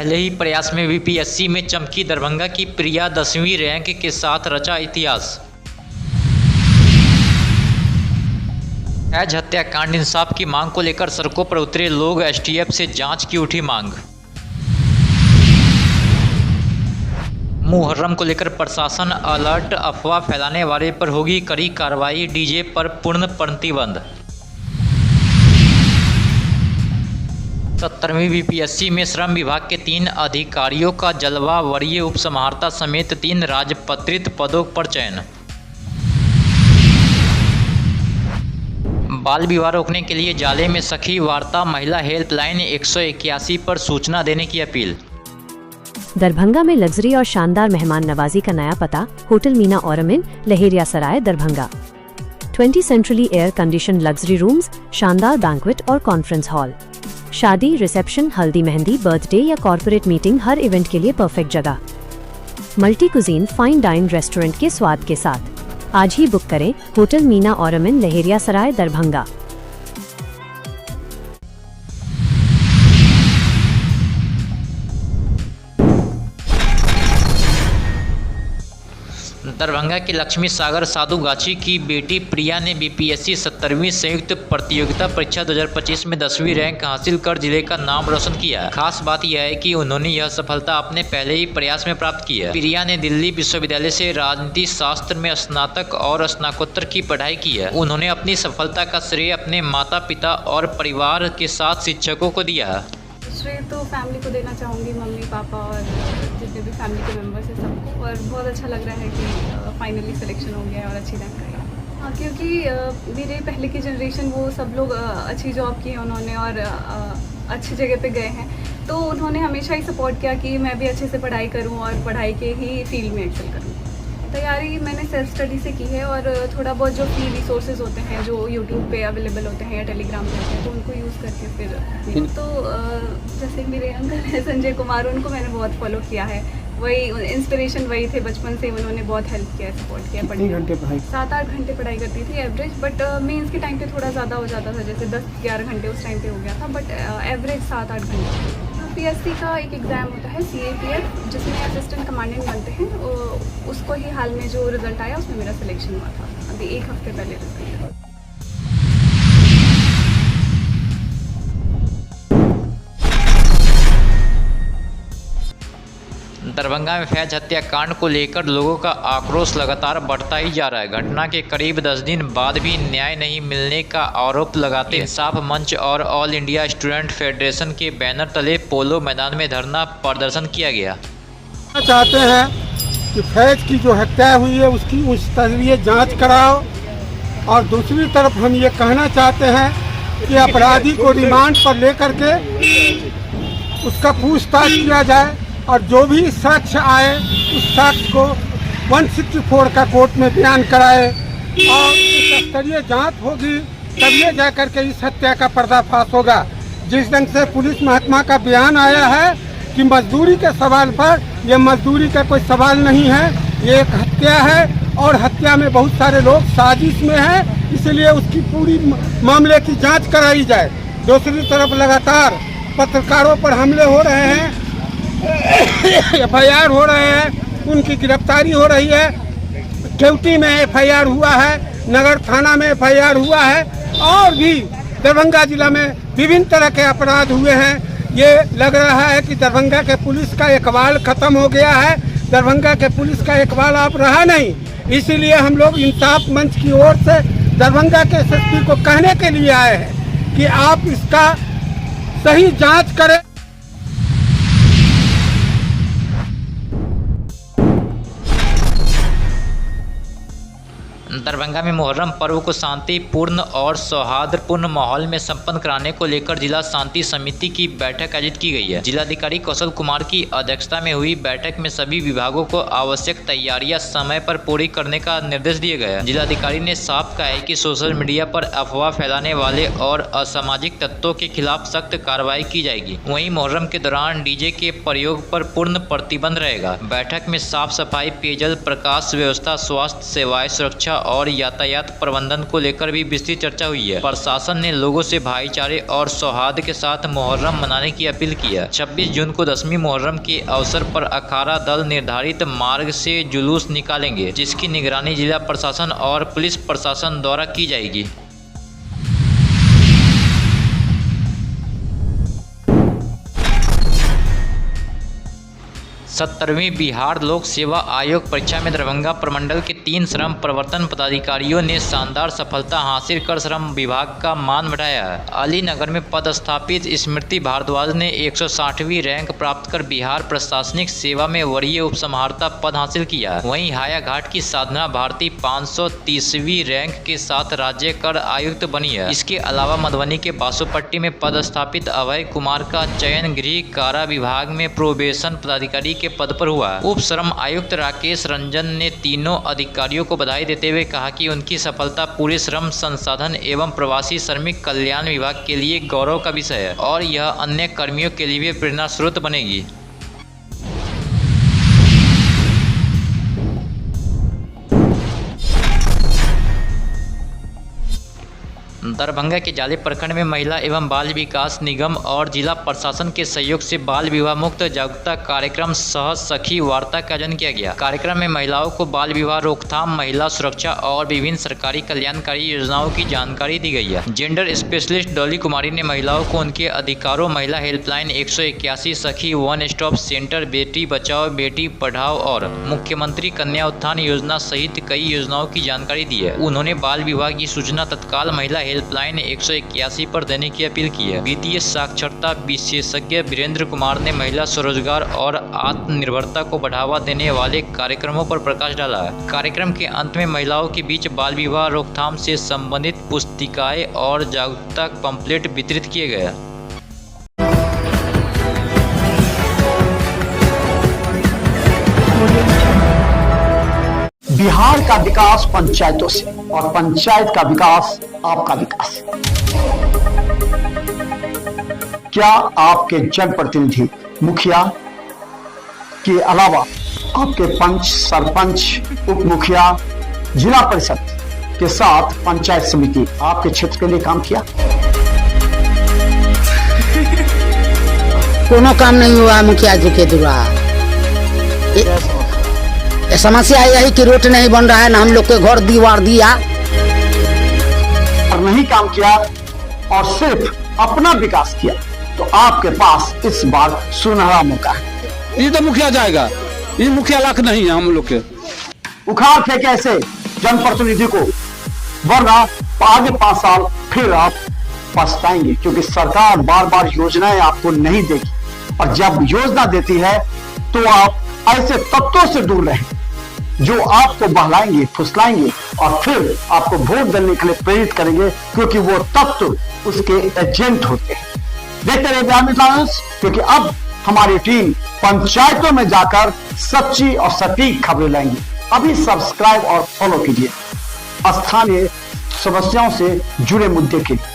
पहले ही प्रयास में बीपीएससी में चमकी दरभंगा की प्रिया 10वीं रैंक के साथ रचा इतिहास। फैज हत्याकांड इंसाफ की मांग को लेकर सड़कों पर उतरे लोग, एसटीएफ से जांच की उठी मांग। मुहर्रम को लेकर प्रशासन अलर्ट, अफवाह फैलाने वाले पर होगी कड़ी कार्रवाई, डीजे पर पूर्ण प्रतिबंध। 70वीं बीपीएससी में श्रम विभाग के 3 अधिकारियों का जलवा, वरीय उप समाहर्ता समेत 3 राजपत्रित पदों पर चयन। बाल विवाह रोकने के लिए जाले में सखी वार्ता, महिला हेल्पलाइन 181 पर सूचना देने की अपील। दरभंगा में लग्जरी और शानदार मेहमान नवाजी का नया पता, hotel Meena Ormin, Laheria Sarai, Darbhanga. 20 centrally air condition luxury rooms, शानदार बैंक्वेट और कॉन्फ्रेंस हॉल। शादी, रिसेप्शन, हल्दी मेहंदी, बर्थडे या कॉर्पोरेट मीटिंग, हर इवेंट के लिए परफेक्ट जगह। Multi cuisine fine dine restaurant के स्वाद के साथ। आज ही बुक करें होटल मीना ऑरमिन, लहेरिया सराय, दरभंगा। दरभंगा के लक्ष्मी सागर साधुगाछी की बेटी प्रिया ने बीपीएससी 70वीं संयुक्त प्रतियोगिता परीक्षा 2025 में 10वीं रैंक हासिल कर जिले का नाम रोशन किया। खास बात यह है कि उन्होंने यह सफलता अपने पहले ही प्रयास में प्राप्त की है। प्रिया ने दिल्ली विश्वविद्यालय से राजनीति शास्त्र में स्नातक और स्नातकोत्तर की पढ़ाई की है। उन्होंने अपनी सफलता का श्रेय अपने माता पिता और परिवार के साथ शिक्षकों को दिया है। श्रेय तो फैमिली को देना चाहूँगी, मम्मी पापा और जितने भी फैमिली के मेंबर्स हैं सबको। और बहुत अच्छा लग रहा है कि फाइनली सिलेक्शन हो गया है और अच्छी रैंक आई। हाँ, क्योंकि मेरे पहले की जनरेशन वो सब लोग अच्छी जॉब की है उन्होंने और अच्छी जगह पे गए हैं, तो उन्होंने हमेशा ही सपोर्ट किया कि मैं भी अच्छे से पढ़ाई करूँ और पढ़ाई के ही फील्ड में एक्सेल करूँ। तैयारी मैंने सेल्फ स्टडी से की है और थोड़ा बहुत जो फ्री रिसोर्सेज होते हैं जो यूट्यूब पे अवेलेबल होते हैं या टेलीग्राम पे होते हैं, तो उनको यूज़ करके फिर तो जैसे मेरे अंकल हैं संजय कुमार, उनको मैंने बहुत फॉलो किया है। वही इंस्पिरेशन वही थे, बचपन से उन्होंने बहुत हेल्प किया, सपोर्ट किया। कितने घंटे पढ़ाई? 7-8 घंटे पढ़ाई करती थी एवरेज, बट मेंस के टाइम पे थोड़ा ज़्यादा हो जाता था, जैसे 10-11 घंटे उस टाइम पे हो गया था, बट एवरेज 7-8 घंटे। यूपीएससी का एक एग्ज़ाम होता है CAPF, जिसमें असिस्टेंट कमांडेंट बनते हैं, उसको ही हाल में जो रिज़ल्ट आया उसमें मेरा सिलेक्शन हुआ था, अभी 1 हफ्ते पहले रिजल्ट। दरभंगा में फैज हत्याकांड को लेकर लोगों का आक्रोश लगातार बढ़ता ही जा रहा है। घटना के करीब 10 दिन बाद भी न्याय नहीं मिलने का आरोप लगाते इंसाफ मंच और ऑल इंडिया स्टूडेंट फेडरेशन के बैनर तले पोलो मैदान में धरना प्रदर्शन किया गया। चाहते हैं कि फैज की जो हत्या हुई है उसकी उस स्तरीय जांच कराओ, और दूसरी तरफ हम ये कहना चाहते हैं कि अपराधी को रिमांड पर लेकर के उसका पूछताछ किया जाए और जो भी साक्ष्य आए उस साक्ष्य को 164 का कोर्ट में बयान कराए और उस स्तरीय जांच होगी, तभी जा करके इस हत्या का पर्दाफाश होगा। जिस ढंग से पुलिस महकमा का बयान आया है कि मजदूरी के सवाल पर, यह मजदूरी का कोई सवाल नहीं है, ये एक हत्या है और हत्या में बहुत सारे लोग साजिश में हैं, इसलिए उसकी पूरी मामले की जांच कराई जाए। दूसरी तरफ लगातार पत्रकारों पर हमले हो रहे हैं, FIR हो रहे हैं, उनकी गिरफ्तारी हो रही है। केवटी में FIR हुआ है, नगर थाना में FIR हुआ है, और भी दरभंगा जिला में विभिन्न तरह के अपराध हुए हैं। ये लग रहा है कि दरभंगा के पुलिस का इकबाल खत्म हो गया है, दरभंगा के पुलिस का इकबाल अब रहा नहीं। इसीलिए हम लोग इंसाफ मंच की ओर से दरभंगा के SSP को कहने के लिए आए हैं कि आप इसका सही जांच करें। दरभंगा में मुहर्रम पर्व को शांतिपूर्ण और सौहार्दपूर्ण माहौल में संपन्न कराने को लेकर जिला शांति समिति की बैठक आयोजित की गई है। जिलाधिकारी कौशल कुमार की अध्यक्षता में हुई बैठक में सभी विभागों को आवश्यक तैयारियां समय पर पूरी करने का निर्देश दिए गए। जिलाधिकारी ने साफ कहा है कि सोशल मीडिया पर अफवाह फैलाने वाले और असामाजिक तत्वों के खिलाफ सख्त कार्रवाई की जाएगी। वहीं मुहर्रम के दौरान डीजे के प्रयोग पर पूर्ण प्रतिबंध रहेगा। बैठक में साफ सफाई, पेयजल, प्रकाश व्यवस्था, स्वास्थ्य सेवाएं, सुरक्षा और यातायात प्रबंधन को लेकर भी विस्तृत चर्चा हुई है। प्रशासन ने लोगों से भाईचारे और सौहार्द के साथ मुहर्रम मनाने की अपील की है। 26 जून को 10वीं मुहर्रम के अवसर पर अखाड़ा दल निर्धारित मार्ग से जुलूस निकालेंगे, जिसकी निगरानी जिला प्रशासन और पुलिस प्रशासन द्वारा की जाएगी। 70वीं बिहार लोक सेवा आयोग परीक्षा में दरभंगा प्रमंडल के 3 श्रम प्रवर्तन पदाधिकारियों ने शानदार सफलता हासिल कर श्रम विभाग का मान बढ़ाया है। अलीनगर में पदस्थापित स्मृति भारद्वाज ने 160वीं रैंक प्राप्त कर बिहार प्रशासनिक सेवा में वरीय उपसमाहर्ता पद हासिल किया। वहीं हायाघाट की साधना भारती 530वीं रैंक के साथ राज्य कर आयुक्त बनी है। इसके अलावा मधुबनी के बासोपट्टी में पदस्थापित अभय कुमार का चयन गृह कारा विभाग में प्रोबेशन पदाधिकारी के पद पर हुआ। उप श्रम आयुक्त राकेश रंजन ने तीनों अधिकारियों को बधाई देते हुए कहा कि उनकी सफलता पूरे श्रम संसाधन एवं प्रवासी श्रमिक कल्याण विभाग के लिए गौरव का विषय है और यह अन्य कर्मियों के लिए भी प्रेरणा स्रोत बनेगी। दरभंगा के जाले प्रखंड में महिला एवं बाल विकास निगम और जिला प्रशासन के सहयोग से बाल विवाह मुक्त जागरूकता कार्यक्रम सह सखी वार्ता का आयोजन किया गया। कार्यक्रम में महिलाओं को बाल विवाह रोकथाम, महिला सुरक्षा और विभिन्न सरकारी कल्याणकारी योजनाओं की जानकारी दी गई है। जेंडर स्पेशलिस्ट डॉली कुमारी ने महिलाओं को उनके अधिकारों, महिला हेल्पलाइन 181, सखी one stop centre, Beti Bachao Beti Padhao और मुख्यमंत्री कन्या उत्थान योजना सहित कई योजनाओं की जानकारी दी है। उन्होंने बाल विवाह की सूचना तत्काल महिला हेल्पलाइन 181 पर देने की अपील की है। वित्तीय साक्षरता विशेषज्ञ वीरेंद्र कुमार ने महिला स्वरोजगार और आत्मनिर्भरता को बढ़ावा देने वाले कार्यक्रमों पर प्रकाश डाला है। कार्यक्रम के अंत में महिलाओं के बीच बाल विवाह रोकथाम से संबंधित पुस्तिकाएं और जागरूकता पंपलेट वितरित किए गए। बिहार का विकास पंचायतों से और पंचायत का विकास आपका विकास। क्या आपके जनप्रतिनिधि, मुखिया के अलावा आपके पंच, सरपंच, उप मुखिया, जिला परिषद के साथ पंचायत समिति आपके क्षेत्र के लिए काम किया? कोनो काम नहीं हुआ मुखिया जी के द्वारा। समस्या यही कि रोड नहीं बन रहा है, ना हम लोग के घर दीवार दिया और नहीं काम किया और सिर्फ अपना विकास किया, तो आपके पास इस बार सुनहरा मौका है। ये तो मुखिया जाएगा, ये मुखिया लाख नहीं है हम लोग के। उखाड़ फेंके ऐसे जनप्रतिनिधि को, वरना आगे 5 साल फिर आप पछताएंगे, क्योंकि सरकार बार बार योजनाएं आपको नहीं देगी और जब योजना देती है तो आप ऐसे तत्वों से दूर रहें जो आपको बहलाएंगे, फुसलाएंगे और फिर आपको वोट देने के लिए प्रेरित करेंगे, क्योंकि वो तत्व उसके एजेंट होते हैं। देखते रहिए ग्रामीण टाइम्स, क्योंकि अब हमारी टीम पंचायतों में जाकर सच्ची और सटीक खबरें लाएंगी। अभी सब्सक्राइब और फॉलो कीजिए स्थानीय समस्याओं से जुड़े मुद्दे के लिए।